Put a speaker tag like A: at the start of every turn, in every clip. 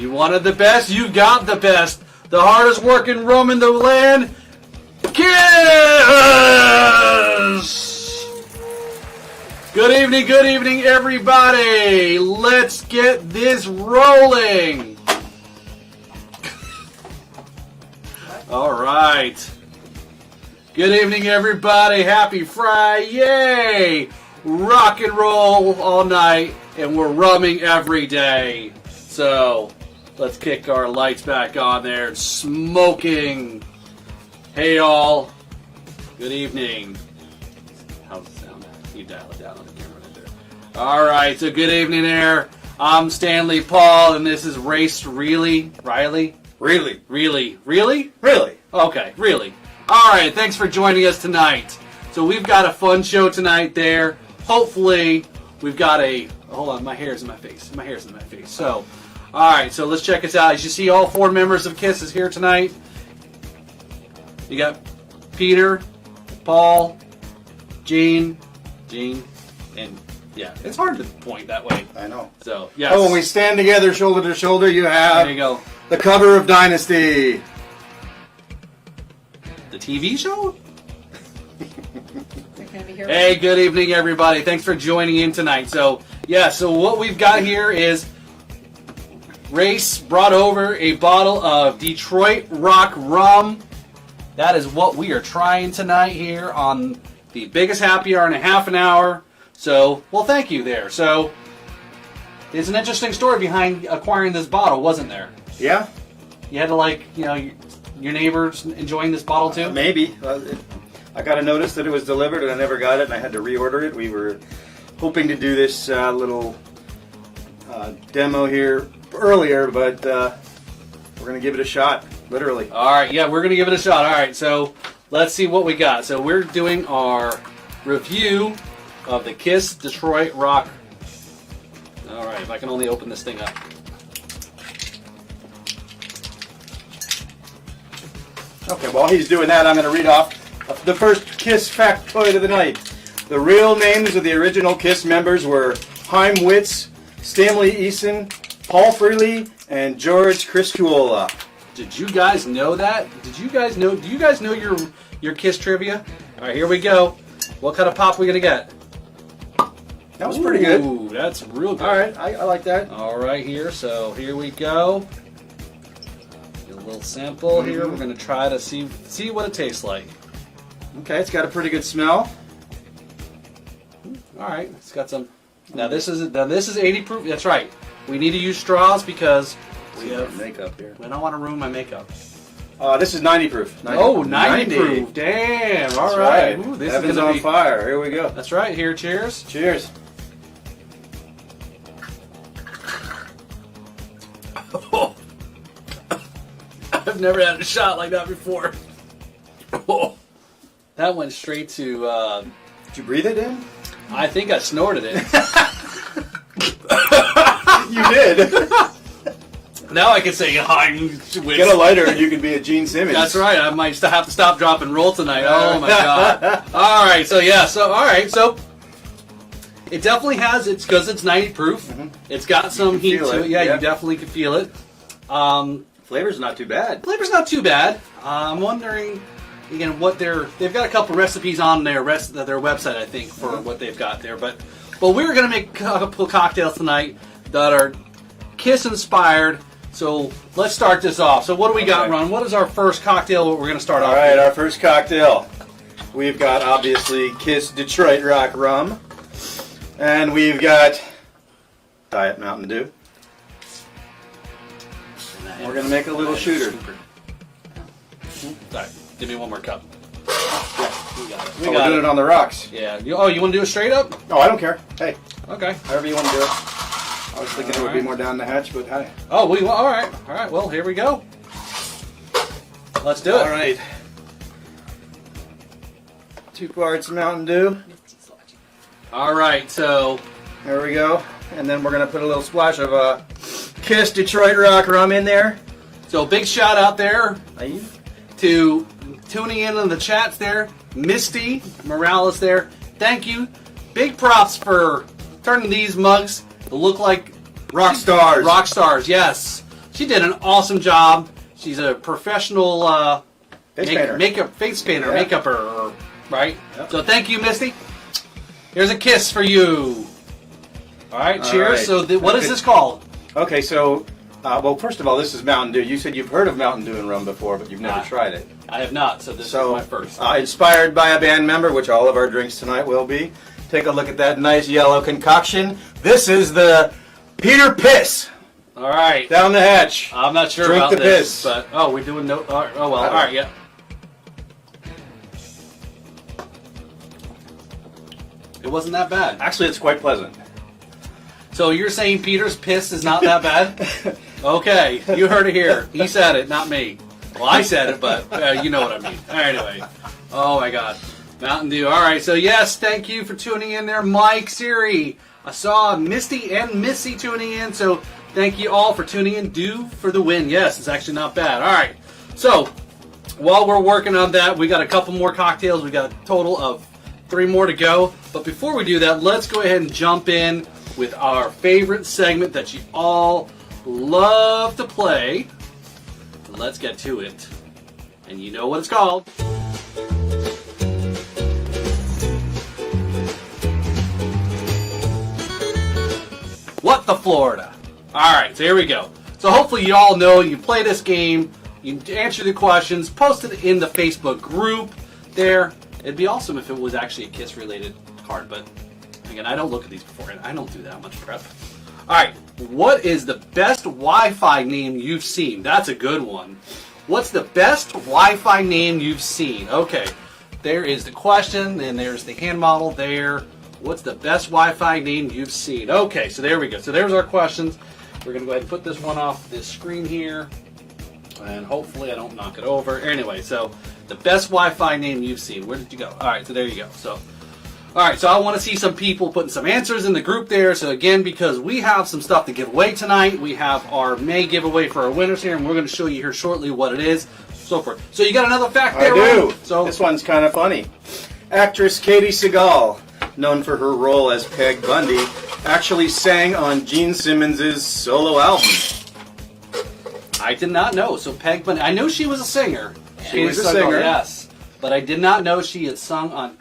A: You wanted the best, you got the best. The hardest working rum in the land, Kiss! Good evening, everybody. Let's get this rolling. All right. Good evening, everybody. Happy Friday. Rock and roll all night, and we're rumming every day. So, let's kick our lights back on there. It's smoking. Hey, all. Good evening. How's it sound? You dial it down on the camera right there. All right, so good evening there. I'm Stanley Paul, and this is Race Riley. Really? Okay, really. All right, thanks for joining us tonight. So we've got a fun show tonight there. Hopefully, we've got a... Hold on, my hair's in my face. So, all right, so let's check this out. As you see, all four members of KISS is here tonight. You got Peter, Paul, Gene, and yeah, it's hard to point that way.
B: I know.
A: So, yes.
B: Oh, when we stand together, shoulder to shoulder, you have...
A: There you go.
B: The cover of Dynasty.
A: The TV show? Hey, good evening, everybody. Thanks for joining in tonight. So, yeah, so what we've got here is Race brought over a bottle of Detroit Rock Rum. That is what we are trying tonight here on the biggest happy hour in a half an hour. So, well, thank you there. So, there's an interesting story behind acquiring this bottle, wasn't there?
B: Yeah?
A: You had to, your neighbors enjoying this bottle too?
B: Maybe. I got a notice that it was delivered and I never got it and I had to reorder it. We were hoping to do this little demo here earlier, but we're going to give it a shot, literally.
A: All right, yeah, we're going to give it a shot. All right, so let's see what we got. So we're doing our review of the KISS Detroit Rock. All right, if I can only open this thing up.
B: Okay, while he's doing that, I'm going to read off the first KISS factoid of the night. The real names of the original KISS members were Chaim Witz, Stanley Eason, Paul Freely, and George Criscuola.
A: Did you guys know that? Do you guys know your KISS trivia? All right, here we go. What kind of pop we going to get?
B: That was pretty good.
A: Ooh, that's real good.
B: All right, I like that.
A: All right, so here we go. A little sample here. We're going to try to see what it tastes like.
B: Okay, it's got a pretty good smell.
A: All right, it's got some. Now this is 80 proof. That's right. We need to use straws because we have
B: makeup here.
A: I don't want to ruin my makeup.
B: This is 90 proof.
A: 90 proof. Damn. All right. Ooh, this
B: Heaven's
A: is gonna
B: on
A: be
B: fire. Here we go.
A: That's right. Here, cheers.
B: Cheers.
A: I've never had a shot like that before. That went straight to...
B: Did you breathe it in?
A: I think I snorted it.
B: You did.
A: Now I can say hi.
B: Get a lighter and you can be a Gene Simmons.
A: That's right. I might have to stop, drop, and roll tonight. Oh my god. All right. So yeah. So all right. So it definitely has. It's because it's 90 proof. Mm-hmm. It's got some heat to it. Yeah, you definitely can feel it.
B: Flavor's not too bad.
A: I'm wondering again what they've got a couple recipes on their website, I think, for what they've got there. But we're gonna make a couple cocktails tonight that are KISS inspired. So let's start this off. So what do we got, Ron? What is our first cocktail? What we're gonna start off?
B: All right,
A: with?
B: our first cocktail. We've got obviously KISS Detroit Rock Rum, and we've got Diet Mountain Dew. We're going to make a little shooter.
A: All right, give me one more cup.
B: Yeah.
A: We got it.
B: We're doing it on the rocks.
A: Yeah. You want to do it straight up?
B: Oh, I don't care. Hey.
A: Okay.
B: However you want to do it. I was thinking it would be more down the hatch, but hey.
A: Oh, all right. All right. Well, here we go. Let's do it.
B: All right. 2 parts Mountain Dew.
A: All right. So
B: there we go. And then we're going to put a little splash of KISS Detroit Rock Rum in there.
A: So big shout out there to tuning in on the chats there. Misty Morales there. Thank you. Big props for turning these mugs to look like
B: rock stars.
A: Rock stars, yes. She did an awesome job. She's a professional
B: Face painter.
A: face painter,
B: Yeah.
A: makeupper, right?
B: Yep.
A: So thank you, Misty. Here's a kiss for you. All right, cheers.
B: right.
A: So what is this called?
B: Okay, so, well, first of all, this is Mountain Dew. You said you've heard of Mountain Dew and rum before, but you've never
A: Nah.
B: tried it.
A: I have not, so this is
B: So,
A: my first.
B: Inspired by a band member, which all of our drinks tonight will be. Take a look at that nice yellow concoction. This is the Peter Piss.
A: All right.
B: Down the hatch.
A: I'm not sure
B: Drink
A: about
B: the
A: this,
B: piss.
A: but we're doing no. Oh well. All right, yeah. It wasn't that bad.
B: Actually, it's quite pleasant.
A: So you're saying Peter's piss is not that bad? Okay, you heard it here. He said it, not me. Well, I said it, but you know what I mean. Anyway. Oh my God. Mountain Dew. All right. So yes, thank you for tuning in there, Mike, Siri. I saw Misty and Missy tuning in, so thank you all for tuning in. Dew for the win. Yes, it's actually not bad. All right. So while we're working on that, we got a couple more cocktails. We got a total of 3 more to go. But before we do that, let's go ahead and jump in with our favorite segment that you all love to play. Let's get to it. And you know what it's called. What the Florida? Alright, so here we go. So hopefully you all know you play this game, you answer the questions, post it in the Facebook group there. It'd be awesome if it was actually a Kiss related card, but again, I don't look at these beforehand. I don't do that much prep. Alright, what is the best Wi-Fi name you've seen? That's a good one. What's the best Wi-Fi name you've seen? Okay, there is the question, and there's the hand model there. What's the best Wi-Fi name you've seen? Okay, so there we go. So there's our questions. We're going to go ahead and put this one off this screen here. And hopefully I don't knock it over. Anyway, so the best Wi-Fi name you've seen. Where did you go? All right, so there you go. So, all right, so I want to see some people putting some answers in the group there. So again, because we have some stuff to give away tonight, we have our May giveaway for our winners here, and we're going to show you here shortly what it is, so forth. So you got another fact there,
B: I do.
A: Ryan? So
B: this one's kind of funny. Actress Katie Seagal, known for her role as Peg Bundy, actually sang on Gene Simmons' solo album.
A: I did not know. So Peg Bundy, I know she was a singer.
B: She was a
A: sung-
B: singer.
A: yes. But I did not know she had sung on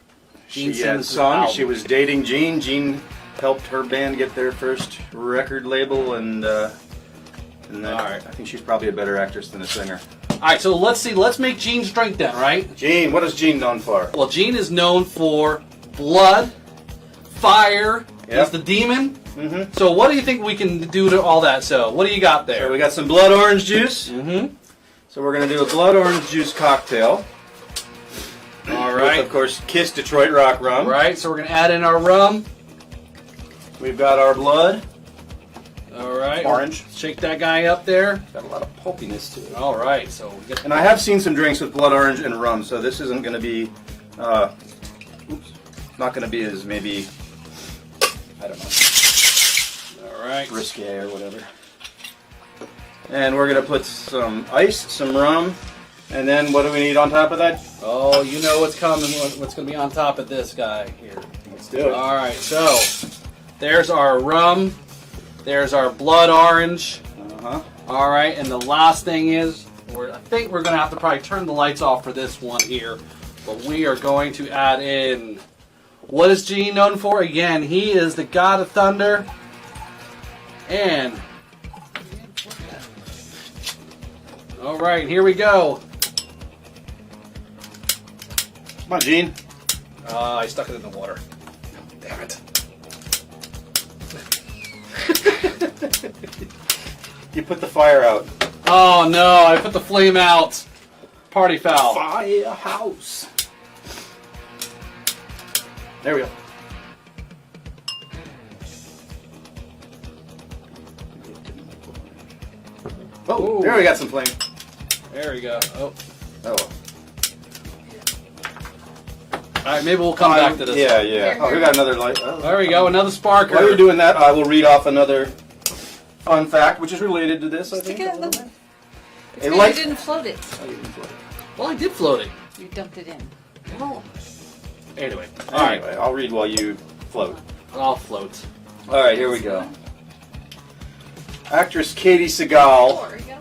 A: Gene
B: She had
A: Simmons'
B: sung.
A: album.
B: She was dating Gene. Gene helped her band get their first record label, and then
A: All right.
B: I think she's probably a better actress than a singer.
A: All right, so let's see. Let's make Gene's drink then, right?
B: Gene, what is Gene known for?
A: Well, Gene is known for blood, fire.
B: Yep.
A: He's the demon.
B: Mm-hmm.
A: So what do you think we can do to all that? So what do you got there?
B: So we got some blood orange juice.
A: Mm-hmm.
B: So we're going to do a blood orange juice cocktail.
A: All
B: With,
A: right.
B: of course, Kiss Detroit Rock Rum.
A: Right, so we're going to add in our rum.
B: We've got our blood.
A: All right.
B: Orange.
A: Shake that guy up there.
B: Got a lot of pulpiness to it.
A: All right, so we get
B: And I have seen some drinks with blood orange and rum, so this isn't going to be, not going to be as maybe, I don't know,
A: all right.
B: risque or whatever. And we're going to put some ice, some rum, and then what do we need on top of that?
A: Oh, you know what's coming. What's going to be on top of this guy here?
B: Let's do it.
A: All right, so there's our rum. There's our blood orange.
B: Uh-huh.
A: All right, and the last thing is, I think we're going to have to probably turn the lights off for this one here. But we are going to add in, what is Gene known for? Again, he is the god of thunder. And, all right, here we go.
B: Come on, Gene.
A: I stuck it in the water. Damn it.
B: You put the fire out.
A: Oh no, I put the flame out. Party foul.
B: Firehouse. There we go. Oh,
A: Ooh.
B: there we got some flame.
A: There we go. Oh.
B: Oh.
A: Alright, maybe we'll come back to this.
B: Yeah, yeah. Oh, we got another light. Oh.
A: There we go, another sparker.
B: While you're doing that, I will read off another fun fact, which is related to this, I think.
C: Stick it in the- It's
B: It
C: because
B: lights-
C: you didn't float it.
B: Oh, you can float it.
A: Well, I did float it.
C: You dumped it in.
A: Well, anyway. Alright,
B: Anyway, I'll read while you float.
A: I'll float.
B: All right, here we go. Actress Katie Seagal,
C: Or you gotta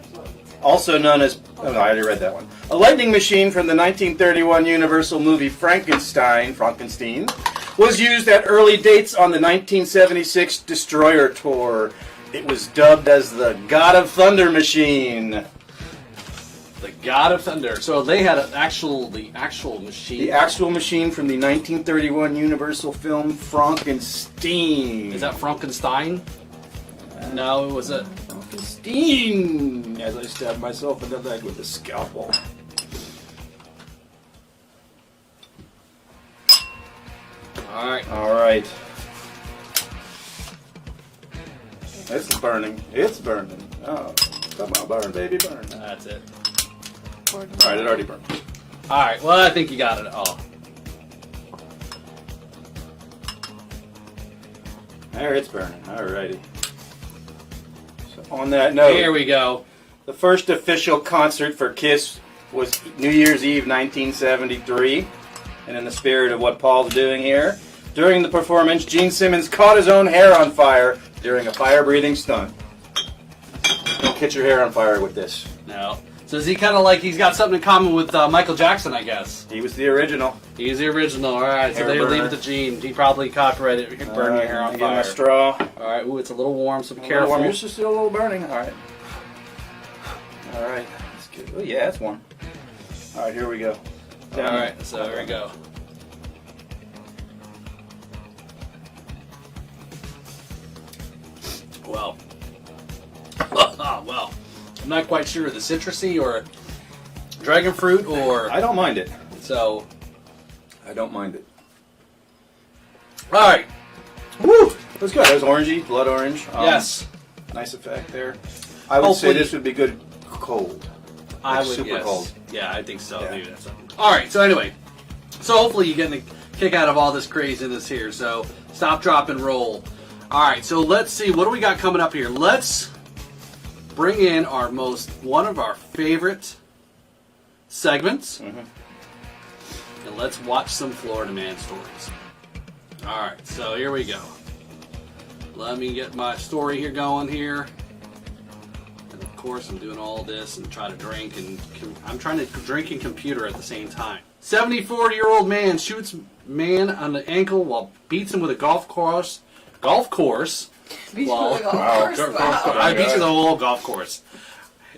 B: also known as... Oh, no, I already read that one. A lightning machine from the 1931 Universal movie Frankenstein, was used at early dates on the 1976 Destroyer tour. It was dubbed as the God of Thunder machine.
A: The God of Thunder. So they had the actual machine.
B: The actual machine from the 1931 Universal film Frankenstein.
A: Is that Frankenstein? No, was it?
B: Frankenstein! As I stabbed myself in the leg with a scalpel.
A: Alright.
B: Alright. It's burning. It's burning. Oh, come on, burn, baby, burn.
A: That's it.
B: Alright, it already burned.
A: Alright, well, I think you got it all.
B: There, it's burning. Alrighty. So on that note,
A: Here we go.
B: the first official concert for Kiss was New Year's Eve 1973. And in the spirit of what Paul's doing here, during the performance, Gene Simmons caught his own hair on fire during a fire-breathing stunt. Don't catch your hair on fire with this.
A: No. So is he kind of like, he's got something in common with Michael Jackson, I guess.
B: He was the original.
A: He's the original. Alright, so
B: Hair
A: they leave it
B: burner.
A: to Gene. He probably copyrighted it. Burn your hair on
B: Give him
A: fire.
B: a straw.
A: Alright, ooh, it's a little warm, so be
B: A little
A: careful.
B: warm. Yours is still a little burning. Alright. Alright. That's good. Oh, yeah, that's warm. Alright, here we go.
A: Alright, so here we go. Well. Well. I'm not quite sure. The citrusy or dragon fruit or...
B: I don't mind it.
A: So...
B: I don't mind it.
A: Alright.
B: Woo! That's good. That was orangey, blood orange.
A: Yes.
B: Nice effect there. I would say
A: Hopefully-
B: this would be good cold.
A: I
B: Like
A: would
B: super
A: yes.
B: cold.
A: Yeah, I think so.
B: Yeah.
A: Maybe that's something. Alright, so anyway. So hopefully you're getting a kick out of all this craziness here. So stop, drop, and roll. Alright, so let's see. What do we got coming up here? Let's bring in one of our favorite segments.
B: Mm-hmm.
A: And let's watch some Florida Man stories. Alright, so here we go. Let me get my story here going here. And of course I'm doing all this and try to drink and I'm trying to drink and computer at the same time. 74-year-old man shoots man on the ankle while beats him with a golf course.
C: Beach
A: Well,
C: with a golf
B: wow.
C: course.
B: Golf
C: Wow.
B: course.
A: I beats in the whole golf course.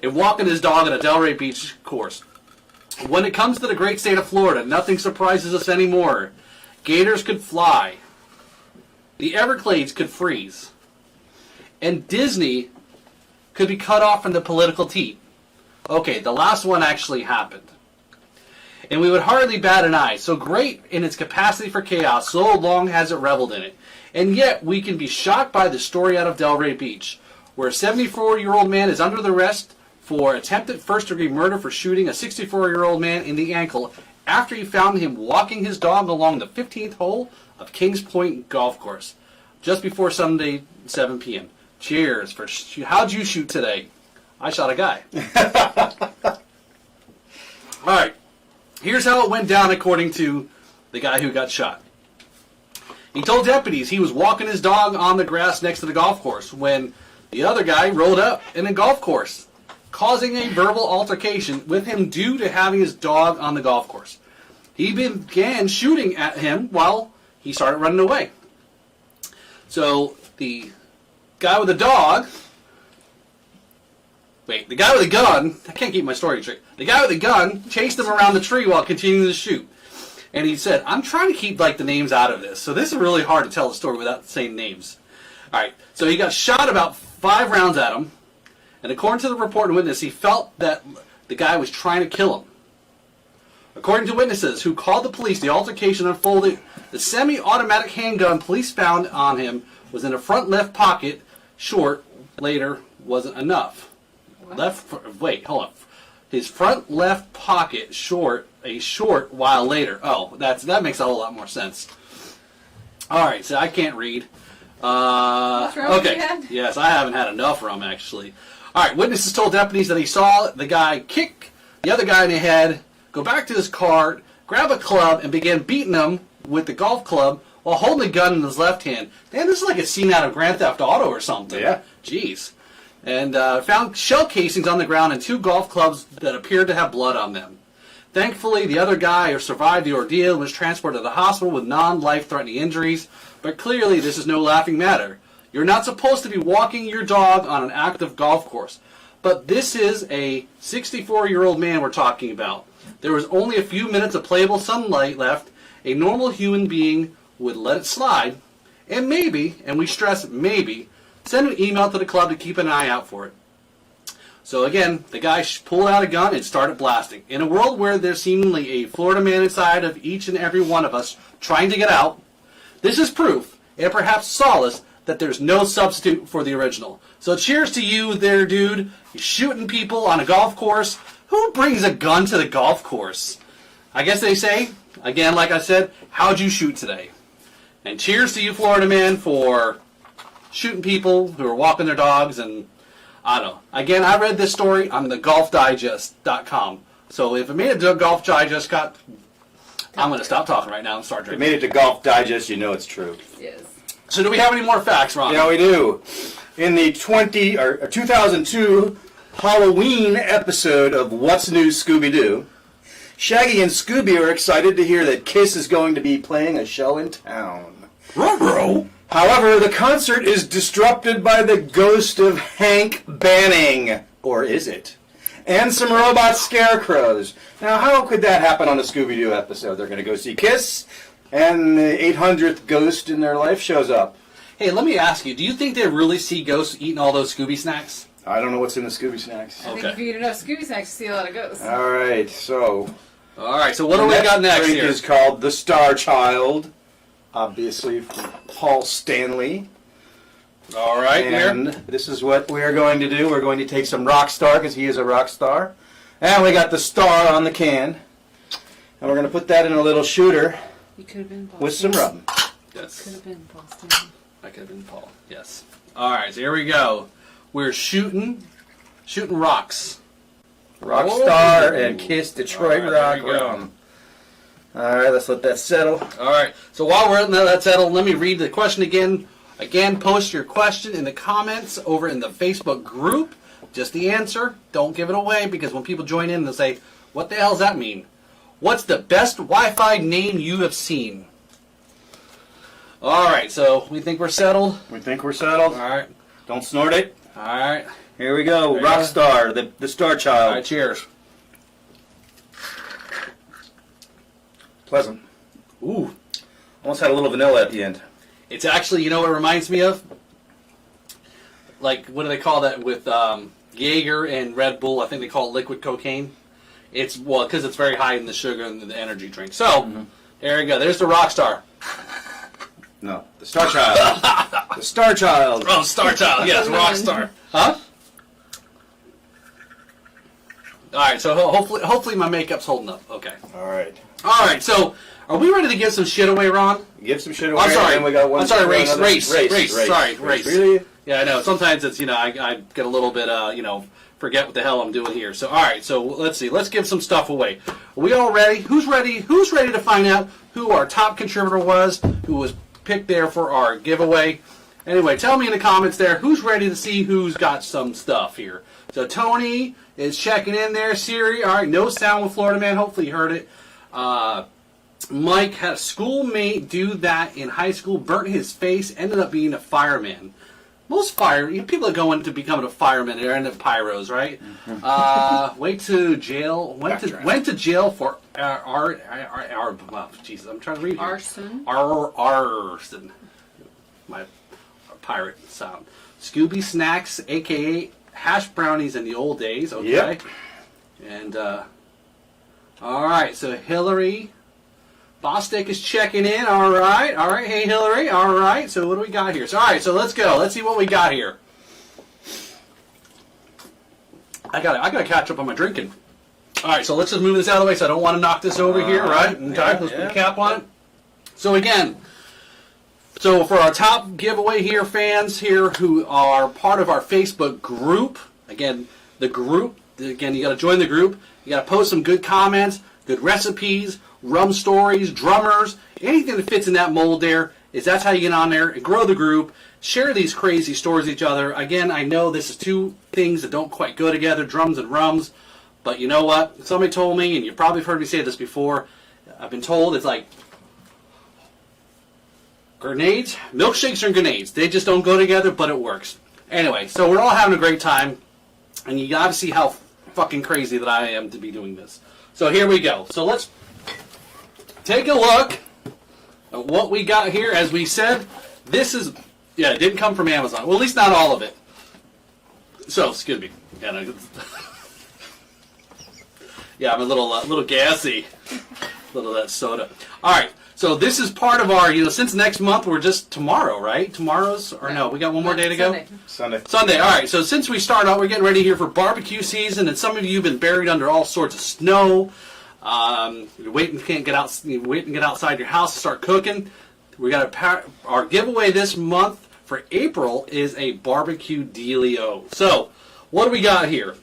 A: And walking his dog on a Delray Beach course. When it comes to the great state of Florida, nothing surprises us anymore. Gators could fly. The Everglades could freeze. And Disney could be cut off from the political teat. Okay, the last one actually happened. And we would hardly bat an eye. So great in its capacity for chaos, so long has it reveled in it. And yet we can be shocked by the story out of Delray Beach, where a 74-year-old man is under arrest for attempted first-degree murder for shooting a 64-year-old man in the ankle after he found him walking his dog along the 15th hole of Kings Point Golf Course just before Sunday, 7 p.m. Cheers for how'd you shoot today? I shot a guy. All right. Here's how it went down according to the guy who got shot. He told deputies he was walking his dog on the grass next to the golf course when the other guy rolled up in a golf course, causing a verbal altercation with him due to having his dog on the golf course. He began shooting at him while he started running away. So the guy with the dog... the guy with the gun... I can't keep my story straight. The guy with the gun chased him around the tree while continuing to shoot. And he said, I'm trying to keep the names out of this. So this is really hard to tell the story without saying names. Alright, so he got shot about 5 rounds at him. And according to the report and witness, he felt that the guy was trying to kill him. According to witnesses who called the police, the altercation unfolded. The semi-automatic handgun police found on him was in the front left pocket. Short later wasn't enough. Hold on. His front left pocket a short while later. Oh, that makes a whole lot more sense. All right, so I can't read.
C: What's wrong with
A: Okay.
C: your head?
A: Yes, I haven't had enough rum actually. All right, witnesses told deputies that he saw the guy kick the other guy in the head, go back to his car, grab a club, and began beating him with the golf club while holding a gun in his left hand. Man, this is like a scene out of Grand Theft Auto or something.
B: Yeah.
A: Jeez. and found shell casings on the ground and 2 golf clubs that appeared to have blood on them. Thankfully, the other guy survived the ordeal and was transported to the hospital with non-life-threatening injuries, but clearly this is no laughing matter. You're not supposed to be walking your dog on an active golf course, but this is a 64-year-old man we're talking about. There was only a few minutes of playable sunlight left. A normal human being would let it slide, and maybe, and we stress maybe, send an email to the club to keep an eye out for it. So again, the guy pulled out a gun and started blasting. In a world where there's seemingly a Florida man inside of each and every one of us trying to get out, this is proof, and perhaps solace, that there's no substitute for the original. So cheers to you there, dude. You're shooting people on a golf course. Who brings a gun to the golf course? I guess they say, again, like I said, how'd you shoot today? And cheers to you, Florida man, for shooting people who are walking their dogs. And I don't know. Again, I read this story on the golfdigest.com. So if it made it to Golf Digest, I'm going to stop talking right now and start
B: If it
A: drinking.
B: made it to Golf Digest, you know it's true.
C: Yes.
A: So do we have any more facts, Ron?
B: Yeah, we do. In the 2002 Halloween episode of What's New Scooby-Doo, Shaggy and Scooby are excited to hear that Kiss is going to be playing a show in town.
A: Ruh-roh.
B: However, the concert is disrupted by the ghost of Hank Banning. Or is it? And some robot scarecrows. Now, how could that happen on a Scooby-Doo episode? They're going to go see Kiss, and the 800th ghost in their life shows up.
A: Hey, let me ask you, do you think they really see ghosts eating all those Scooby snacks?
B: I don't know what's in the Scooby snacks.
C: I think if you eat enough Scooby snacks, you see a lot of ghosts.
B: All right, so
A: Alright, so what do we got next
B: drink
A: here?
B: is called The Star Child, obviously from Paul Stanley.
A: Alright,
B: And
A: here.
B: this is what we are going to do. We're going to take some Rockstar, because he is a rock star. And we got the star on the can. And we're going to put that in a little shooter
C: You could have been Paul
B: with some
C: Stanley.
B: rum.
A: Yes.
C: Could have been Paul Stanley.
A: I could have been Paul. Yes. Alright, so here we go. We're shooting rocks.
B: Rockstar
A: Whoa.
B: and Kiss Detroit
A: All right,
B: Rock
A: there we go.
B: Rum. All right, let's let that settle.
A: Alright, so while we're letting that settle, let me read the question again. Again, post your question in the comments over in the Facebook group. Just the answer. Don't give it away, because when people join in, they'll say, what the hell does that mean? What's the best Wi-Fi name you have seen? Alright, so we think we're settled.
B: We think we're settled.
A: Alright.
B: Don't snort it.
A: Alright.
B: Here we go.
A: There you go.
B: Rockstar, the Star Child.
A: Alright, cheers.
B: Pleasant.
A: Ooh.
B: Almost had a little vanilla at the end.
A: It's actually, you know what it reminds me of? Like, what do they call that with Jaeger and Red Bull? I think they call it liquid cocaine. It's, well, because it's very high in the sugar and the energy drink. So, there you go. There's the Rockstar.
B: No, the Star Child. The Star Child.
A: Oh, Star Child. Yes, Rockstar. Huh? Alright, so hopefully my makeup's holding up. Okay.
B: All right.
A: Alright, so are we ready to give some shit away, Ron?
B: Give some shit away.
A: I'm sorry.
B: And we got one.
A: I'm sorry, race.
B: Race.
A: Sorry, race.
B: Really?
A: Yeah, I know. Sometimes it's, I get a little bit, forget what the hell I'm doing here. So, alright, so let's see. Let's give some stuff away. Are we all ready? Who's ready? Who's ready to find out who our top contributor was, who was picked there for our giveaway? Anyway, tell me in the comments there, who's ready to see who's got some stuff here? So, Tony is checking in there. Siri, alright, no sound with Florida Man. Hopefully you heard it. Mike had a schoolmate do that in high school, burnt his face, ended up being a fireman. Most people that go into becoming a fireman, they end up pyros, right? Went to jail for Jesus, I'm trying to read here.
C: Arson.
A: Arson. My pirate sound. Scooby Snacks, a.k.a. hash brownies in the old days, okay?
B: Yep.
A: And, alright, so Hillary Bostic is checking in. All right. Hey, Hillary. All right. So what do we got here? So, all right. So let's go. Let's see what we got here. I gotta catch up on my drinking. All right. So let's just move this out of the way. So I don't want to knock this over here, right? Okay. Let's put a cap on it. So again, so for our top giveaway here, fans here who are part of our Facebook group. Again, the group. Again, you got to join the group. You got to post some good comments, good recipes, rum stories, drummers, anything that fits in that mold there, is that's how you get on there and grow the group, share these crazy stories with each other. Again, I know this is two things that don't quite go together, drums and rums, but you know what? Somebody told me, and you've probably heard me say this before, I've been told it's like grenades, milkshakes and grenades. They just don't go together, but it works. Anyway, so we're all having a great time, and you gotta see how fucking crazy that I am to be doing this. So here we go. So let's take a look at what we got here. As we said, this is, yeah, it didn't come from Amazon. Well, at least not all of it. So, excuse me. Yeah, no, yeah, I'm a little gassy. A little of that soda. All right. So this is part of our, since next month we're just tomorrow, right? Tomorrow's, or no, we got one more day to go? Sunday. All right. So since we start out, we're getting ready here for barbecue season, and some of you have been buried under all sorts of snow. You're waiting, can't get out, you're waiting to get outside your house to start cooking. We got our giveaway this month for April is a barbecue dealio. So what do we got here?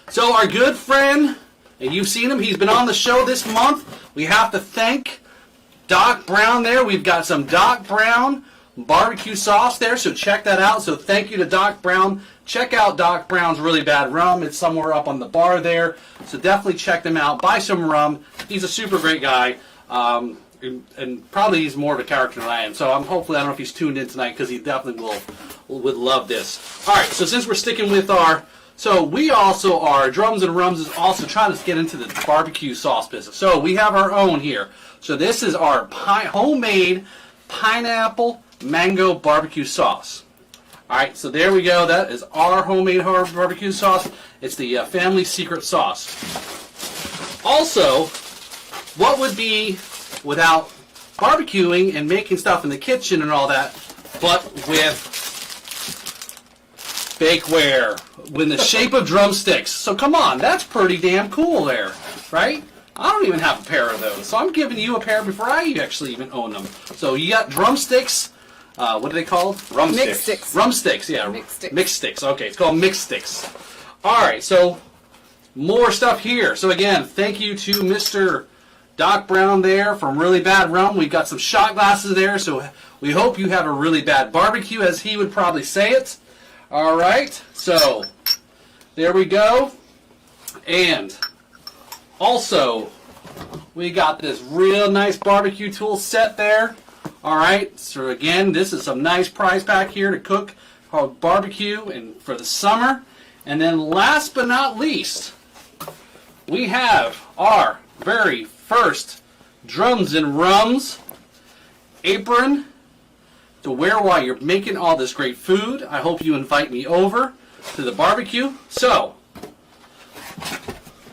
A: So our good friend, and you've seen him, he's been on the show this month. We have to thank Doc Brown there. We've got some Doc Brown barbecue sauce there, so check that out. So thank you to Doc Brown. Check out Doc Brown's Really Bad Rum. It's somewhere up on the bar there. So definitely check them out. Buy some rum. He's a super great guy. And probably he's more of a character than I am. So hopefully, I don't know if he's tuned in tonight, because he definitely would love this. All right, so since we're sticking with so we also are, Drums and Rums is also trying to get into the barbecue sauce business. So we have our own here. So this is our homemade pineapple mango barbecue sauce. All right, so there we go. That is our homemade barbecue sauce. It's the family secret sauce. Also, what would be without barbecuing and making stuff in the kitchen and all that, but with bakeware, in the shape of drumsticks. So come on, that's pretty damn cool there, right? I don't even have a pair of those, so I'm giving you a pair before I actually even own them. So you got drumsticks. What are they called?
B: Rum
C: Mixed
B: sticks.
C: sticks.
A: Rum sticks, yeah.
C: Mixed sticks.
A: Mixed sticks. Okay, it's called mixed sticks. All right, so more stuff here. So again, thank you to Mr. Doc Brown there from Really Bad Rum. We've got some shot glasses there, so we hope you have a really bad barbecue, as he would probably say it. All right, so there we go. And also, we got this real nice barbecue tool set there. All right, so again, this is some nice prize pack here to cook barbecue and for the summer. And then last but not least, we have our very first Drums and Rums apron to wear while you're making all this great food. I hope you invite me over to the barbecue. So,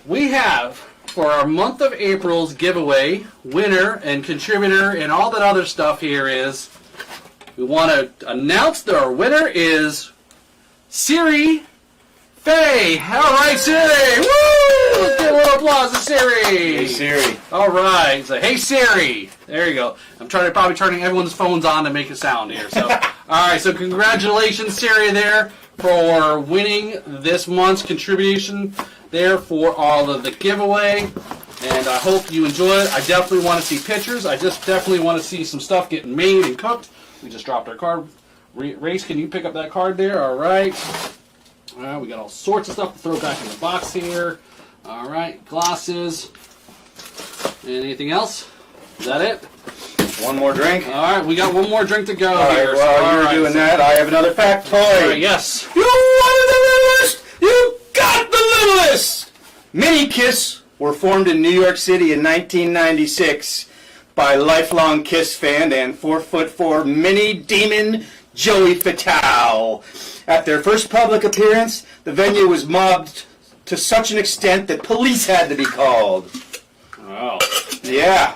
A: we have, for our month of April's giveaway, winner and contributor and all that other stuff here is, we want to announce that our winner is Siri Faye. All right, Siri. Woo! Let's give a little applause to Siri.
B: Hey, Siri.
A: All right. So, hey, Siri. There you go. I'm probably turning everyone's phones on to make a sound here. So, all right. So, congratulations, Siri, there for winning this month's contribution there for all of the giveaway. And I hope you enjoy it. I definitely want to see pictures. I just definitely want to see some stuff getting made and cooked. We just dropped our card. Race, can you pick up that card there? All right. All right, we got all sorts of stuff to throw back in the box here. All right, glasses. Anything else? Is that it?
B: One more drink.
A: All right, we got one more drink to go
B: All
A: here.
B: right, while you're doing that, I have another factoid.
A: All right, yes.
B: You wanted the littlest! You got the littlest! Mini Kiss were formed in New York City in 1996 by lifelong Kiss fan and 4'4" mini demon Joey Fatale. At their first public appearance, the venue was mobbed to such an extent that police had to be called.
A: Oh.
B: Yeah.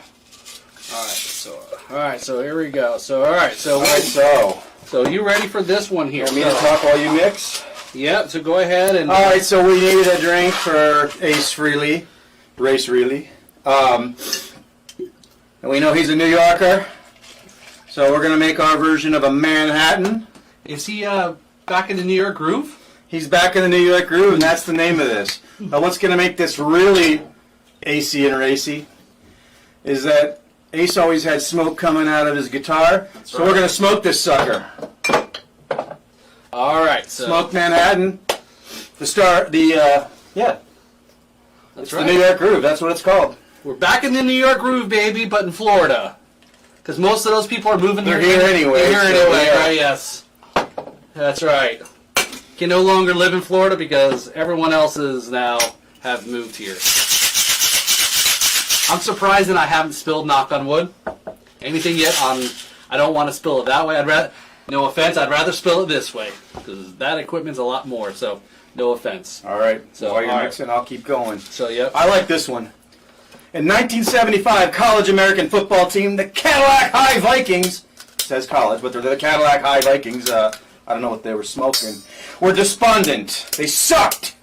A: All right, so here we go. So So you ready for this one here?
B: Want me to talk while you mix?
A: Yep, so go ahead and...
B: All right, so we needed a drink for Race Reilly. And we know he's a New Yorker, so we're going to make our version of a Manhattan.
A: Is he back in the New York groove?
B: He's back in the New York groove, and that's the name of this. Now, what's going to make this really AC and racy is that Ace always had smoke coming out of his guitar, so
A: right.
B: we're going to smoke this sucker.
A: All right, so
B: Smoke Manhattan. It's
A: that's
B: the
A: right.
B: New York Groove. That's what it's called.
A: We're back in the New York groove, baby, but in Florida, because most of those people are moving.
B: They're here anyway.
A: They're here
B: so
A: anyway,
B: yeah.
A: right? Yes, that's right. Can no longer live in Florida because everyone else is now have moved here. I'm surprised that I haven't spilled, knock on wood, anything yet. I don't want to spill it that way. No offense, I'd rather spill it this way because that equipment's a lot more. So, no offense.
B: All right.
A: So,
B: While you're
A: all right.
B: mixing, I'll keep going.
A: So, yep.
B: I like this one. In 1975, college American football team, the Cadillac High Vikings, it says college, but they're the Cadillac High Vikings, I don't know what they were smoking, were despondent. They sucked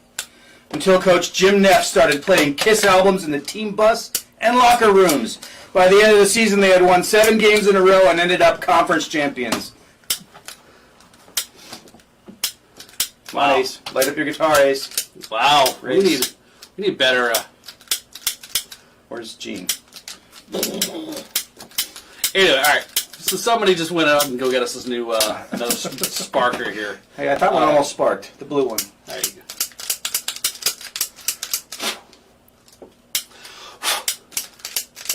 B: until Coach Jim Neff started playing Kiss albums in the team bus and locker rooms. By the end of the season, they had won 7 games in a row and ended up conference champions. Come on,
A: Wow.
B: Ace. Light up your guitar, Ace.
A: Wow, we
B: Race.
A: need better.
B: Where's Gene?
A: Anyway, all right. So somebody just went out and go get us this new another sparker here.
B: Hey, I thought one almost sparked. The blue one.
A: There you go.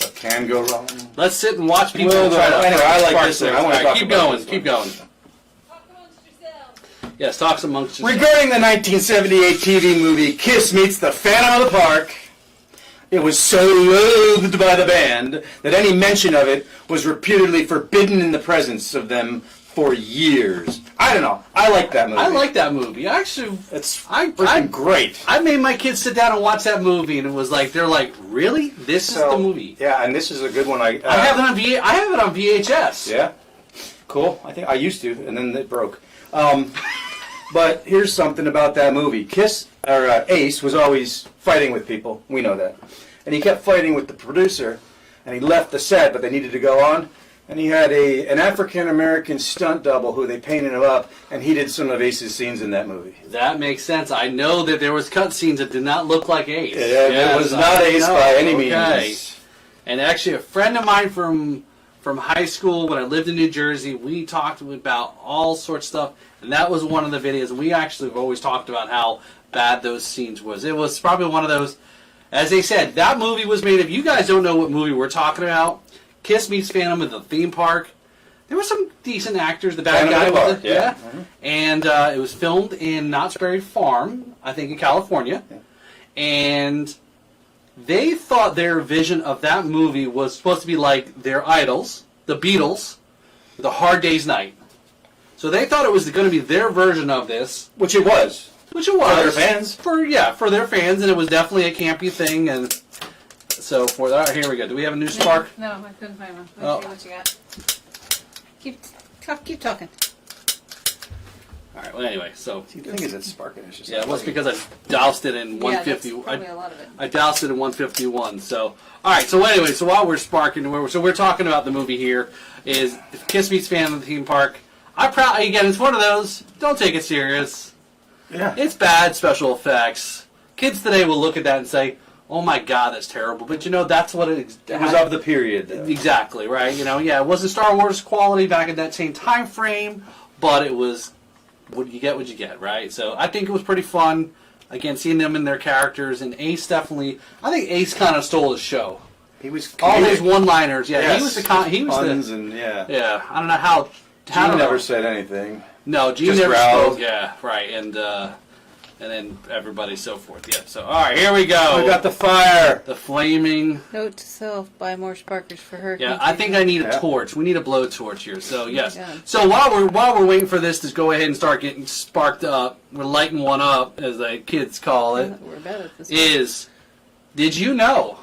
B: What can go wrong?
A: Let's sit and watch people
B: Well,
A: try to
B: anyway, I like
A: spark
B: this one.
A: things.
B: I wanna
A: All right,
B: talk
A: keep
B: about
A: going.
B: this
A: Keep
B: one.
A: going. Yes, talk amongst yourselves.
B: Regarding the 1978 TV movie Kiss Meets the Phantom of the Park, it was so loathed by the band that any mention of it was reputedly forbidden in the presence of them for years. I don't know. I like that movie.
A: I like that movie. Actually,
B: It's
A: freaking
B: freaking great.
A: I made my kids sit down and watch that movie, and it was like they're like, "Really? This is the movie?"
B: Yeah, and this is a good one.
A: I have it on I have it on VHS.
B: Yeah, cool. I think I used to, and then it broke. But here's something about that movie. Ace was always fighting with people. We know that. And he kept fighting with the producer, and he left the set, but they needed to go on. And he had an African-American stunt double who they painted him up, and he did some of Ace's scenes in that movie.
A: That makes sense. I know that there was cutscenes that did not look like Ace.
B: Yeah, it was not Ace by any means.
A: And actually, a friend of mine from high school, when I lived in New Jersey, we talked about all sorts of stuff, and that was one of the videos. We actually have always talked about how bad those scenes was. It was probably one of those, as they said, that movie was made. If you guys don't know what movie we're talking about, Kiss Meets Phantom at the theme park. There were some decent actors. The bad guy was it, yeah.
B: Mm-hmm.
A: And it was filmed in Knott's Berry Farm, I think, in California.
B: Yeah.
A: And they thought their vision of that movie was supposed to be like their idols, the Beatles, with A Hard Day's Night. So they thought it was going to be their version of this.
B: Which it was.
A: Which it was.
B: For their fans?
A: For their fans, and it was definitely a campy thing. And so for that, here we go. Do we have a new spark?
C: No, I couldn't find one.
A: Oh.
C: Let's see what you got. Keep talking.
A: All right. Well, anyway, so
B: The thing is, it's sparking. It's just
A: yeah, well, it's because I doused it in
C: Yeah,
A: 150.
C: that's probably a lot of it.
A: I doused it in 151. So, all right. So anyway, so while we're sparking, we're talking about the movie here. Is Kiss Meets Phantom at the theme park? Again, it's one of those. Don't take it serious.
B: Yeah.
A: It's bad special effects. Kids today will look at that and say, "Oh my God, that's terrible." But that's what it
B: was of the period, though.
A: Exactly right. It wasn't Star Wars quality back in that same time frame, but it was. What you get, right? So I think it was pretty fun. Again, seeing them in their characters, and Ace definitely. I think Ace kind of stole the show.
B: He was
A: All his one-liners. Yeah,
B: yes.
A: he was the. He was
B: Puns
A: the.
B: and yeah.
A: Yeah, I don't know how.
B: Gene never said anything.
A: No, Gene
B: just
A: never
B: growled.
A: spoke. Yeah, right, and then everybody so forth. Yeah. So all right, here we go.
B: We got the fire.
A: The flaming.
C: Note to self: buy more sparkers for her.
A: Yeah, I think I need a
B: Yeah.
A: torch. We need a blowtorch here. So yes.
C: Yeah.
A: So while we're waiting for this to go ahead and start getting sparked up, we're lighting one up, as the kids call it.
C: We're bad at this.
A: Did you know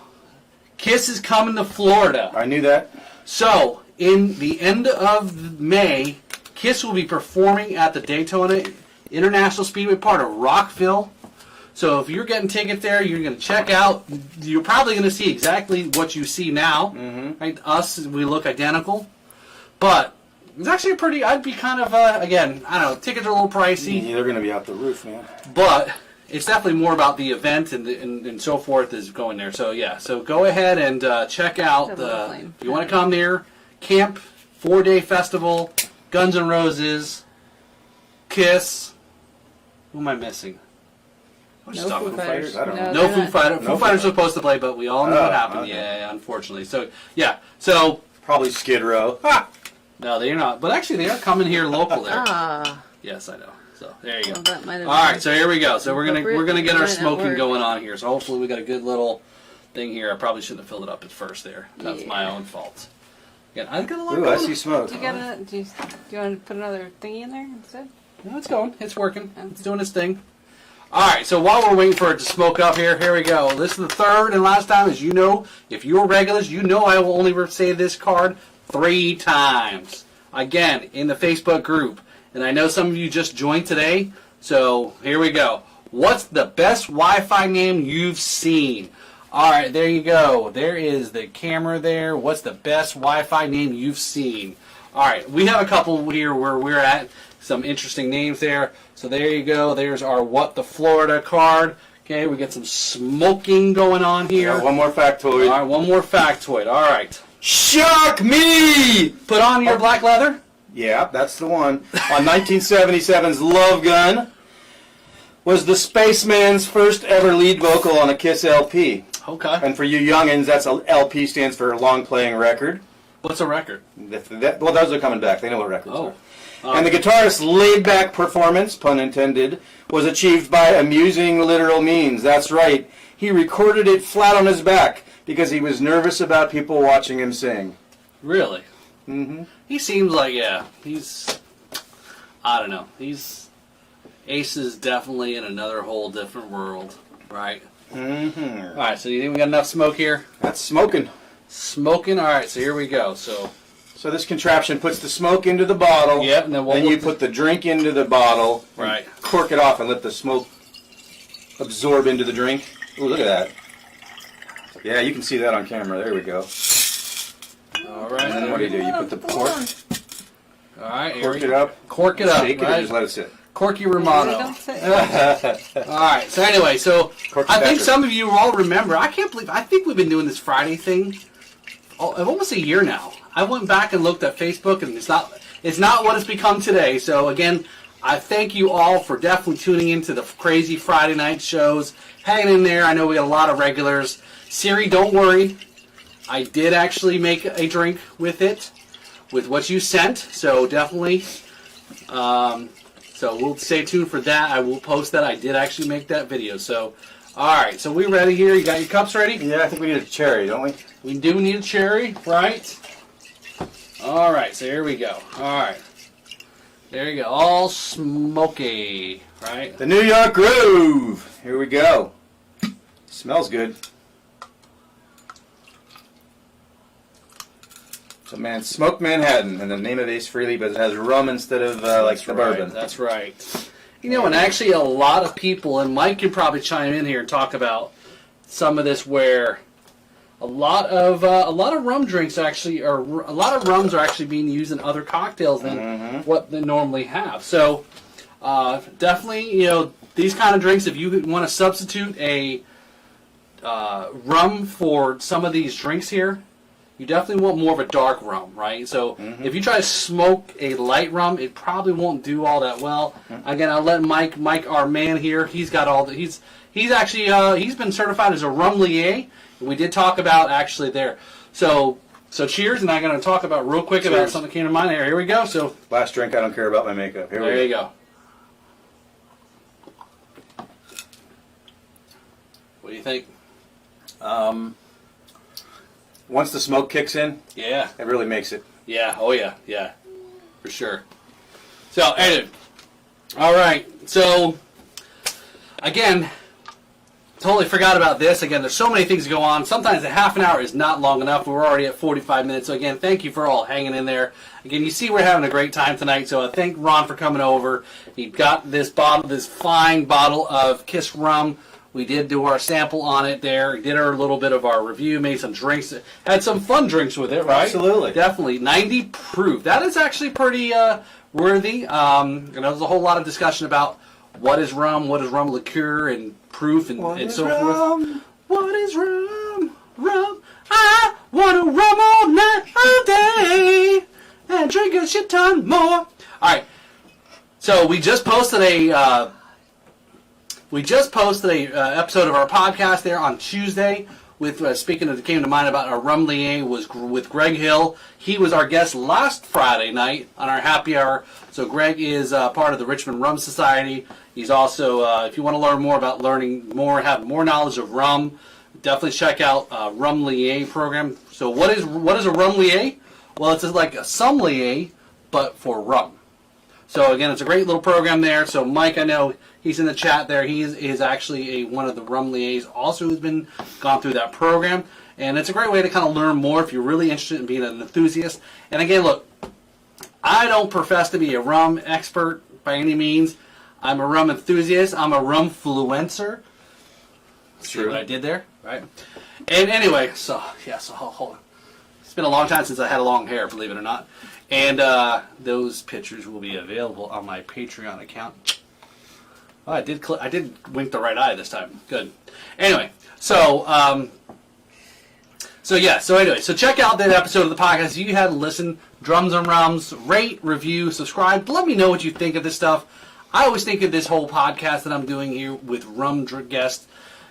A: Kiss is coming to Florida?
B: I knew that.
A: So in the end of May, Kiss will be performing at the Daytona International Speedway, part of Rockville. So if you're getting tickets there, you're going to check out. You're probably going to see exactly what you see now.
B: Mm-hmm.
A: Right? Us, we look identical. But it's actually pretty, I'd be kind of, again, I don't know, tickets are a little pricey.
B: They're going to be out the roof, man.
A: But it's definitely more about the event and so forth is going there. So yeah, so go ahead and check out if you want to come there, camp, 4-day festival, Guns N' Roses, Kiss. Who am I missing?
C: No Foo Fighters.
B: I don't know.
A: No Foo Fighters. Foo Fighters were supposed to play, but we all know what happened.
B: Okay.
A: Yeah, unfortunately. So yeah, so
B: Probably Skid Row.
A: no, they're not. But actually, they are coming here local there.
C: Ah.
A: Yes, I know. So there you go.
C: Well, that might have
A: All
C: been
A: right, so here we go. So we're gonna get our
C: Might not
A: smoking
C: work.
A: going on here. So hopefully we got a good little thing here. I probably shouldn't have filled it up at first there. That's my own fault. Again, I got a lot.
B: Ooh,
A: going
B: I see
A: on.
B: smoke.
C: Do you want to put another thingy in there instead?
A: No, it's going. It's working. It's doing its thing. All right, so while we're waiting for it to smoke up here we go. This is the third and last time. As you know, if you're regulars, you know I will only say this card 3 times. Again, in the Facebook group. And I know some of you just joined today, so here we go. What's the best Wi-Fi name you've seen? All right, there you go. There is the camera there. What's the best Wi-Fi name you've seen? All right, we have a couple here where we're at. Some interesting names there. So there you go. There's our What the Florida card. Okay, we got some smoking going on here.
B: One more factoid.
A: All right, one more factoid. All right.
B: Shock me!
A: Put on your black leather.
B: Yeah, that's the one. On 1977's Love Gun was the Spaceman's first ever lead vocal on a Kiss LP.
A: Okay.
B: And for you youngins, that's a LP stands for long playing record.
A: What's a record?
B: Well, those are coming back. They know what records
A: Oh.
B: are. And the guitarist's laid-back performance, pun intended, was achieved by amusing literal means. That's right. He recorded it flat on his back because he was nervous about people watching him sing.
A: Really?
B: Mm-hmm.
A: He seems like, yeah, he's, I don't know. Ace is definitely in another whole different world, right?
B: Mm-hmm.
A: All right, so you think we got enough smoke here?
B: That's smoking.
A: Smoking? All right, so here we go. So
B: this contraption puts the smoke into the bottle.
A: Yep, and then
B: you put the drink into the bottle.
A: Right.
B: Cork it off and let the smoke absorb into the drink. Ooh, look at that. Yeah, you can see that on camera. There we go.
A: All right.
B: And then what do? You put the cork,
A: All right, here
B: cork
A: we
B: it
A: go.
B: up,
A: Cork it up,
B: shake it,
A: right?
B: and just let it sit.
A: Corky Romano.
C: Don't say-
A: All right. So anyway, so
B: Corky
A: I think
B: Patrick.
A: some of you all remember. I think we've been doing this Friday thing almost a year now. I went back and looked at Facebook, and it's not what it's become today. So again, I thank you all for definitely tuning into the crazy Friday night shows. Hanging in there. I know we got a lot of regulars. Siri, don't worry. I did actually make a drink with it, with what you sent. So definitely. So we'll stay tuned for that. I will post that. I did actually make that video. So, all right. So we ready here? You got your cups ready?
B: Yeah, I think we need a cherry, don't we?
A: We do need a cherry, right? All right. So here we go. All right. There you go. All smoky, right?
B: The New York Groove. Here we go. Smells good. So, man, Smoked Manhattan, and the name of Ace Frehley, but it has rum instead of like the bourbon.
A: That's right. You know, and actually a lot of people, and Mike can probably chime in here and talk about some of this, where a lot of rum drinks actually, or a lot of rums are actually being used in other cocktails than what they normally have. So definitely, you know, these kind of drinks, if you want to substitute a rum for some of these drinks here, you definitely want more of a dark rum, right? So if you try to smoke a light rum, it probably won't do all that well. Again, I'll let Mike, our man here, he's got all the, he's actually, he's been certified as a rummelier. We did talk about actually there. So cheers, and I'm going to talk about real quick about something that came to mind here. Here we go. So
B: Last drink, I don't care about my makeup. Here we go.
A: there you go. What do you think?
B: Once the smoke kicks in,
A: Yeah.
B: it really makes it.
A: Yeah, oh yeah, yeah, for sure. So, anyway, all right. So, again, totally forgot about this. Again, there's so many things to go on. Sometimes a half an hour is not long enough. We're already at 45 minutes. So, again, thank you for all hanging in there. Again, you see we're having a great time tonight. So, I thank Ron for coming over. He got this bottle, this fine bottle of Kiss Rum. We did do our sample on it there. We did our little bit of our review, made some drinks, had some fun drinks with it, right?
B: Absolutely.
A: Definitely. 90 proof. That is actually pretty worthy. There's a whole lot of discussion about what is rum liqueur, and proof, and so forth. What is rum? Rum. I want to rum all night, all day, and drink a shit ton more. All right. So we just posted a episode of our podcast there on Tuesday. With speaking of, it came to mind about our rum lié was with Greg Hill. He was our guest last Friday night on our happy hour. So Greg is part of the Richmond Rum Society. He's also, if you want to learn more about learning more, have more knowledge of rum, definitely check out Rum Lié program. So what is a Rum Lié? Well, it's like a sommelier, but for rum. So again, it's a great little program there. So Mike, I know he's in the chat there. He is actually one of the Rum Liés also who's been gone through that program. And it's a great way to kind of learn more if you're really interested in being an enthusiast. And again, look, I don't profess to be a rum expert by any means. I'm a rum enthusiast. I'm a rum fluencer. See what I did there? Right. And anyway, so hold on. It's been a long time since I had a long hair, believe it or not. And those pictures will be available on my Patreon account. Oh, I did wink the right eye this time. Good. Anyway, so check out that episode of the podcast. If you hadn't listened, Drums and Rums, rate, review, subscribe. Let me know what you think of this stuff. I always think of this whole podcast that I'm doing here with rum guests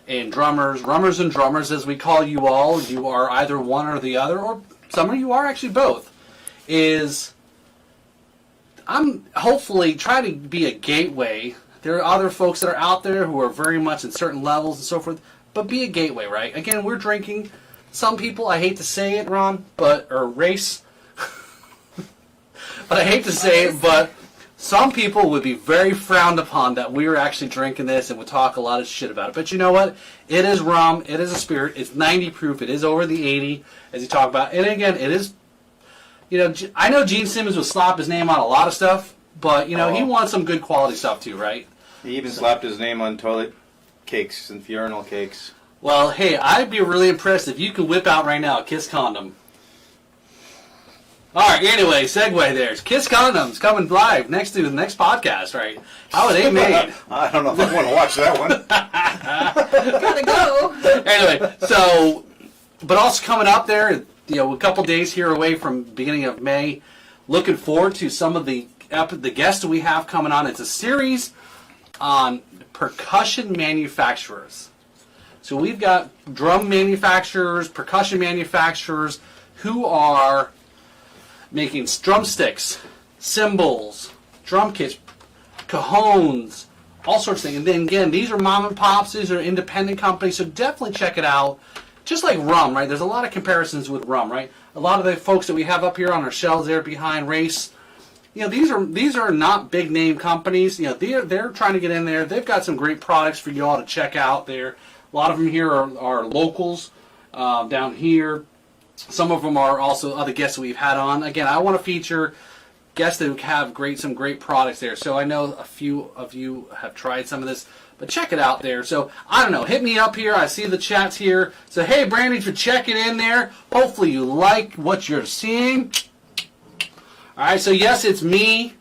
A: and rummers and drummers, as we call you all. You are either one or the other, or some of you are actually both. I'm hopefully trying to be a gateway. There are other folks that are out there who are very much in certain levels and so forth, but be a gateway, right? Again, we're drinking. Some people, I hate to say it, Ron, or Race, but I hate to say it, but some people would be very frowned upon that we're actually drinking this and would talk a lot of shit about it. But you know what? It is rum. It is a spirit. It's 90 proof. It is over the 80, as you talk about. And again, it is, I know Gene Simmons would slap his name on a lot of stuff, but, he wants some good quality stuff too, right?
B: He even slapped his name on toilet cakes and urinal cakes.
A: Well, hey, I'd be really impressed if you could whip out right now a Kiss condom. All right, anyway, segue there. Kiss condoms coming live next to the next podcast, right? How are they made?
B: I don't know if I want to watch that one.
C: Gotta go.
A: Anyway, but also coming up there, a couple days here away from beginning of May. Looking forward to some of the guests we have coming on. It's a series on percussion manufacturers. So we've got drum manufacturers, percussion manufacturers who are making drumsticks, cymbals, drum kits, cajones, all sorts of things. And then again, these are mom and pops, these are independent companies, so definitely check it out. Just like rum, right? There's a lot of comparisons with rum, right? A lot of the folks that we have up here on our shelves there behind Race, these are not big name companies. They're trying to get in there. They've got some great products for you all to check out there. A lot of them here are locals down here. Some of them are also other guests that we've had on. Again, I want to feature guests that have some great products there. So I know a few of you have tried some of this, but check it out there. So I don't know, hit me up here. I see the chats here. So hey, Brandy, for checking in there. Hopefully you like what you're seeing. All right, so yes, it's me,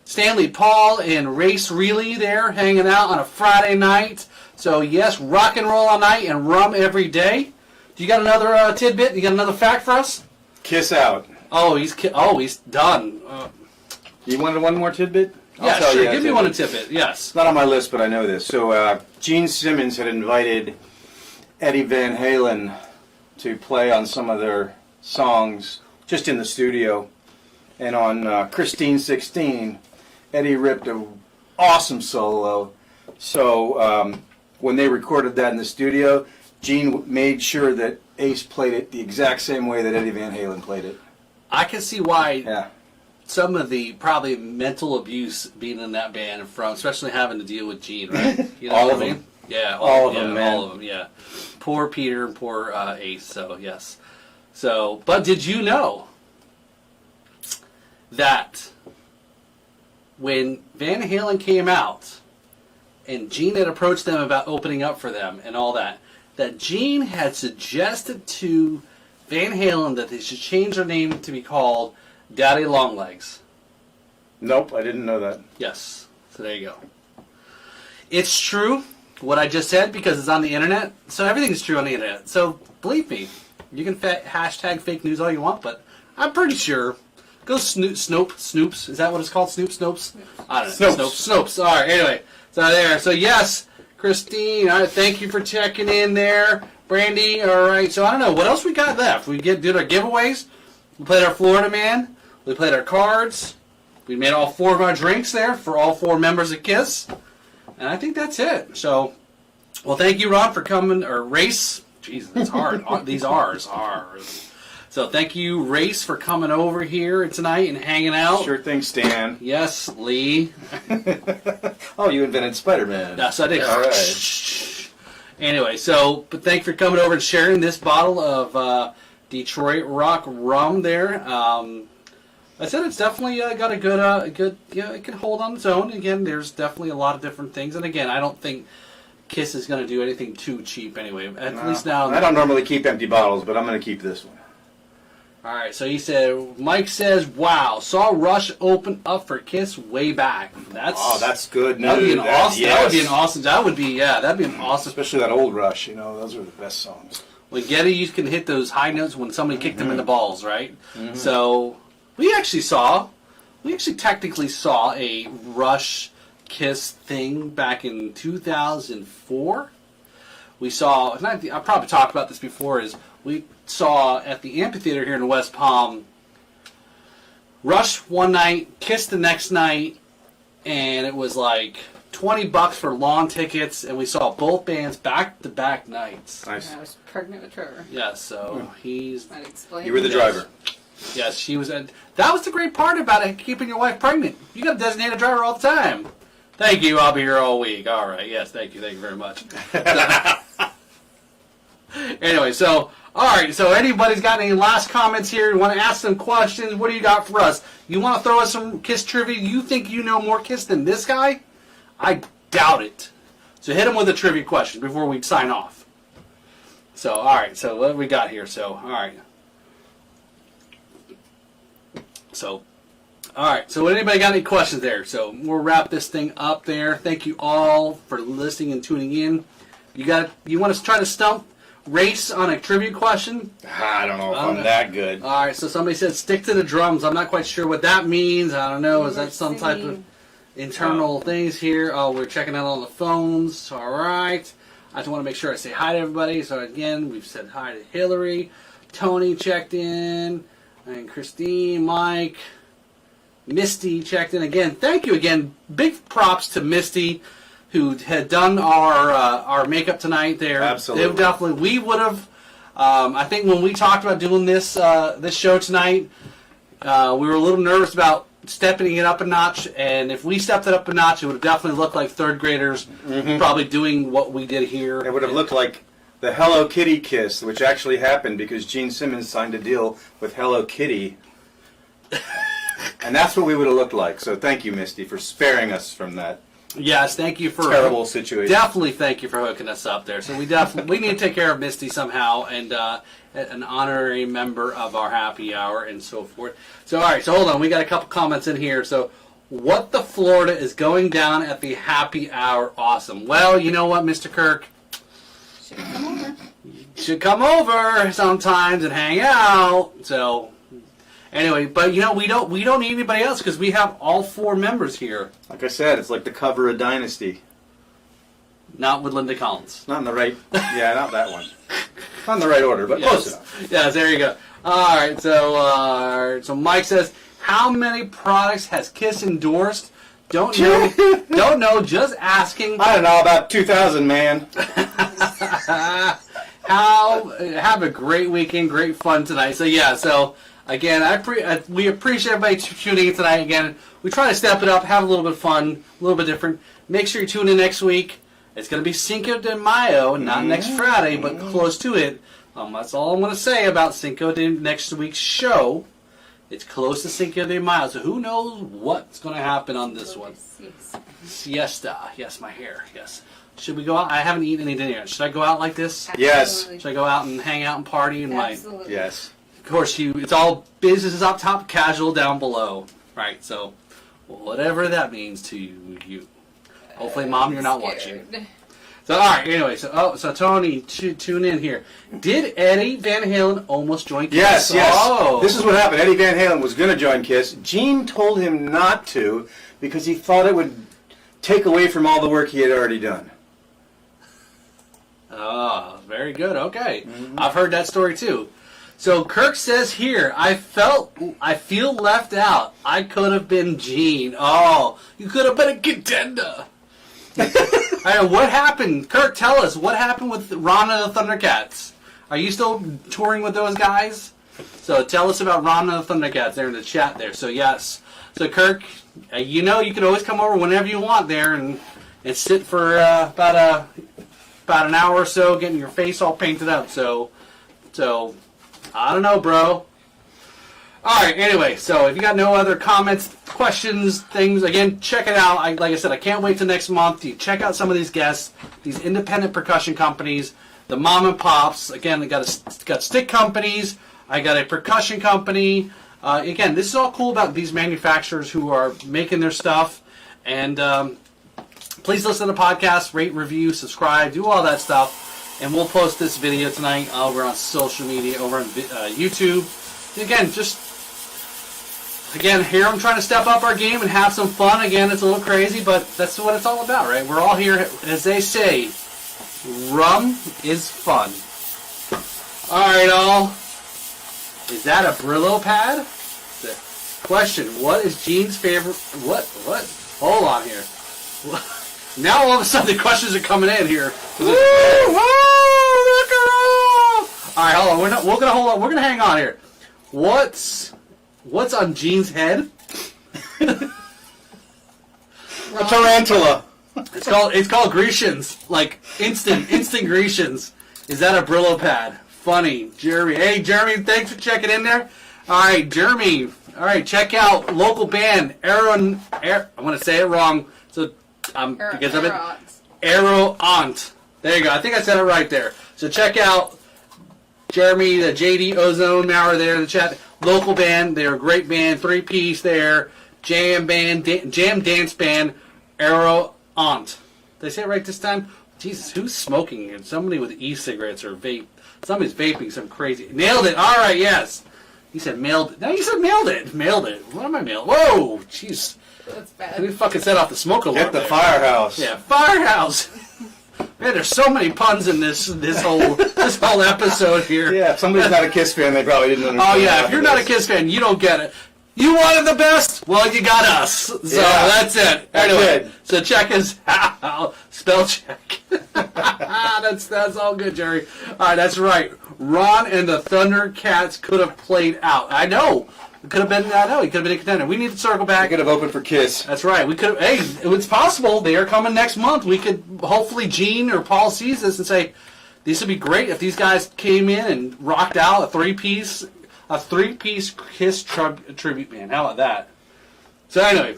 A: Stanley Paul, and Race Reilly there hanging out on a Friday night. So yes, rock and roll all night and rum every day. Do you got another tidbit? You got another fact for us?
B: Kiss out.
A: Oh, he's done.
B: You wanted one more tidbit?
A: Yeah, sure. Give me one tidbit. Yes.
B: It's not on my list, but I know this. So Gene Simmons had invited Eddie Van Halen to play on some of their songs just in the studio. And on Christine 16, Eddie ripped an awesome solo. So when they recorded that in the studio, Gene made sure that Ace played it the exact same way that Eddie Van Halen played it.
A: I can see why some of the probably mental abuse being in that band from, especially having to deal with Gene, right? You know
B: all of them.
A: Yeah,
B: all of them, man.
A: All of them, yeah. Poor Peter and poor Ace, so yes. So, but did you know that when Van Halen came out and Gene had approached them about opening up for them and all that Gene had suggested to Van Halen that they should change their name to be called Daddy Longlegs?
B: Nope, I didn't know that.
A: Yes. So there you go. It's true what I just said because it's on the internet. So everything's true on the internet. So believe me, you can hashtag fake news all you want, but I'm pretty sure. Go Snoops. Is that what it's called? Snoops? I don't know. Snoops. All right, anyway. So there. So yes, Christine, all right, thank you for checking in there. Brandy, all right. So I don't know. What else we got left? We did our giveaways. We played our Florida Man. We played our cards. We made all 4 of our drinks there for all 4 members of KISS. And I think that's it. So, well, thank you, Ron, for coming. Or Race. Jesus, it's hard. These R's. So thank you, Race, for coming over here tonight and hanging out.
B: Sure thing, Stan.
A: Yes, Lee.
B: Oh, you invented Spider-Man.
A: Yes, I did.
B: All right.
A: Anyway, but thanks for coming over and sharing this bottle of Detroit Rock Rum there. I said it's definitely got a good, it can hold on its own. Again, there's definitely a lot of different things. And again, I don't think KISS is going to do anything too cheap anyway. At least now.
B: I don't normally keep empty bottles, but I'm going to keep this one.
A: All right, so he said, Mike says, wow, saw Rush open up for KISS way back.
B: That's good news.
A: That would be an awesome.
B: Yes.
A: That would be an awesome. That'd be an awesome.
B: Especially that old Rush. Those are the best songs.
A: When Getty, you can hit those high notes when somebody kicked them in the balls, right? Mm-hmm. So we actually technically saw a Rush KISS thing back in 2004. We saw. I probably talked about this before. We saw at the amphitheater here in West Palm, Rush one night, KISS the next night, and it was like $20 for lawn tickets, and we saw both bands back-to-back nights.
B: Nice.
C: I was pregnant with Trevor.
A: Yeah, so he's...
B: You were the driver.
A: Yes, she was... That was the great part about it, keeping your wife pregnant. You got a designated driver all the time. Thank you, I'll be here all week. All right, yes, thank you very much. Anyway, so... Alright, so anybody's got any last comments here? You want to ask some questions? What do you got for us? You want to throw us some KISS trivia? You think you know more KISS than this guy? I doubt it. So hit him with a trivia question before we sign off. So, alright, so what do we got here? So, alright. So, alright, so anybody got any questions there? So, we'll wrap this thing up there. Thank you all for listening and tuning in. You want to try to stump Race on a trivia question?
B: I don't know if I'm that good.
A: All right, so somebody said stick to the drums. I'm not quite sure what that means. I don't know. Is that some type of internal things here? Oh, we're checking out on the phones. All right. I just want to make sure I say hi to everybody. So again, we've said hi to Hillary. Tony checked in. And Christine, Mike, Misty checked in again. Thank you again. Big props to Misty, who had done our makeup tonight there.
B: Absolutely.
A: We would have, I think when we talked about doing this this show tonight, we were a little nervous about stepping it up a notch, and if we stepped it up a notch, it would have definitely looked like third graders probably doing what we did here.
B: It would have looked like the Hello Kitty KISS, which actually happened because Gene Simmons signed a deal with Hello Kitty. And that's what we would have looked like. So thank you, Misty, for sparing us from that.
A: Yes, thank you for
B: terrible situation.
A: Definitely, thank you for hooking us up there. So we need to take care of Misty somehow, and an honorary member of our happy hour and so forth. So all right, so hold on, we got a couple comments in here. So, what the Florida is going down at the happy hour? Awesome. Well, you know what, Mr. Kirk?
C: Should come over.
A: You should come over sometimes and hang out. So. Anyway, but we don't need anybody else because we have all 4 members here.
B: Like I said, it's like the cover of Dynasty.
A: Not with Linda Collins.
B: Not in the right, not that one. Not in the right order, but close enough.
A: Yes, there you go. All right, so Mike says, how many products has KISS endorsed? Don't know, just asking.
B: I don't know, about 2,000, man.
A: Have a great weekend, great fun tonight. So yeah, again, we appreciate everybody tuning in tonight. Again, we try to step it up, have a little bit of fun, a little bit different. Make sure you tune in next week. It's going to be Cinco de Mayo, not next Friday, but close to it. That's all I'm going to say about Cinco de next week's show. It's close to Cinco de Mayo, so who knows what's going to happen on this one. Siesta. Yes, my hair. Yes. Should we go out? I haven't eaten any dinner yet. Should I go out like this?
B: Yes.
A: Should I go out and hang out and party?
C: Absolutely.
B: Yes.
A: Of course, it's all business up top, casual down below. Right, so whatever that means to you. Hopefully, Mom, you're not watching.
C: Scared.
A: So, all right, anyway, so Tony, tune in here. Did Eddie Van Halen almost join Kiss?
B: Yes.
A: Oh.
B: This is what happened. Eddie Van Halen was going to join Kiss. Gene told him not to because he thought it would take away from all the work he had already done.
A: Oh, very good. Okay. I've heard that story too. So Kirk says here, I feel left out. I could have been Gene. Oh, you could have been a contender. All right, what happened? Kirk, tell us. What happened with Ron and the Thundercats? Are you still touring with those guys? So tell us about Ron and the Thundercats there in the chat there. So yes. So Kirk, you know you can always come over whenever you want there and sit for about an hour or so getting your face all painted up. So I don't know, bro. All right, anyway, so if you got no other comments, questions, things, again, check it out. Like I said, I can't wait till next month to check out some of these guests, these independent percussion companies, the mom and pops. Again, I got stick companies. I got a percussion company. Again, this is all cool about these manufacturers who are making their stuff. And please listen to the podcast, rate, review, subscribe, do all that stuff. And we'll post this video tonight over on social media, over on YouTube. Again, here I'm trying to step up our game and have some fun. Again, it's a little crazy, but that's what it's all about, right? We're all here, as they say, rum is fun. All right, all. Is that a Brillo pad? Question, what is Gene's favorite... What? Hold on here. Now all of a sudden the questions are coming in here. Woo! Rock and roll! All right, hold on. We're gonna hold on. We're gonna hang on here. What's on Gene's head?
B: A tarantula.
A: It's called Grecians, like instant Grecians. Is that a Brillo pad? Funny, Jeremy. Hey, Jeremy, thanks for checking in there. All right, Jeremy. All right, check out local band I'm gonna say it wrong, so because of it. Arrow Aunt. There you go. I think I said it right there. So check out Jeremy, the JD Ozone Maurer there in the chat. Local band. They're a great band. 3-piece there. Jam dance band. Arrow Aunt. Did I say it right this time? Jesus, who's smoking here? Somebody with e-cigarettes or vape. Somebody's vaping some crazy. Nailed it. All right, yes. You said mailed it. No, you said mailed it. Mailed it. What am I mailed? Whoa, jeez.
C: That's bad.
A: We fucking set off the smoke alarm.
B: Hit the firehouse.
A: Yeah, firehouse. Man, there's so many puns in this whole episode here.
B: Yeah, if somebody's not a Kiss fan, they probably didn't understand.
A: Oh yeah, if you're not a Kiss fan, you don't get it. You wanted the best? Well, you got us. So that's it. Anyway, so check us out. Spell check. That's all good, Jerry. All right, that's right. Ron and the Thundercats could have played out. I know. It could have been. I know. He could have been a contender. We need to circle back.
B: They could have opened for Kiss.
A: That's right. We could. Hey, it's possible. They are coming next month. We could hopefully Gene or Paul sees this and say, "This would be great if these guys came in and rocked out a three-piece Kiss tribute band." How about that? So anyway,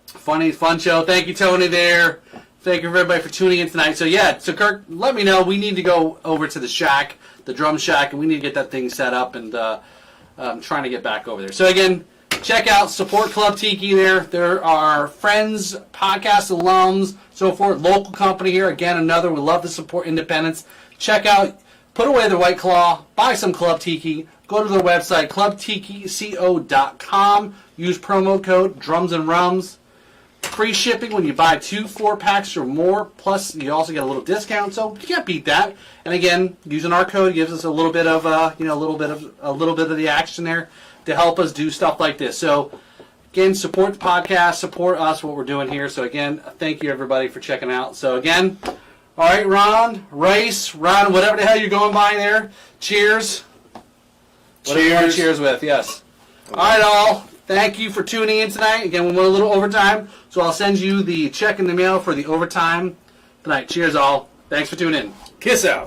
A: fun show. Thank you, Tony. There. Thank you everybody for tuning in tonight. So yeah, so Kirk, let me know. We need to go over to the shack, the drum shack, and we need to get that thing set up. And I'm trying to get back over there. So again, check out Support Club Tiki there. There are friends, podcast alums, so forth. Local company here. Again, another. We love to support independence. Check out, put away the White Claw, buy some Club Tiki. Go to their website, clubtikico.com. Use promo code Drums and Rums. Free shipping when you buy 2 4-packs or more. Plus, you also get a little discount. So you can't beat that. And again, using our code gives us a little bit of a little bit of the action there to help us do stuff like this. So again, support the podcast, support us, what we're doing here. So again, thank you everybody for checking out. So again, all right, Ron, whatever the hell you're going by there. Cheers. What are you going to cheers with? Yes. All right, all. Thank you for tuning in tonight. Again, we went a little overtime, so I'll send you the check in the mail for the overtime tonight. Cheers, all. Thanks for tuning in.
B: Kiss out.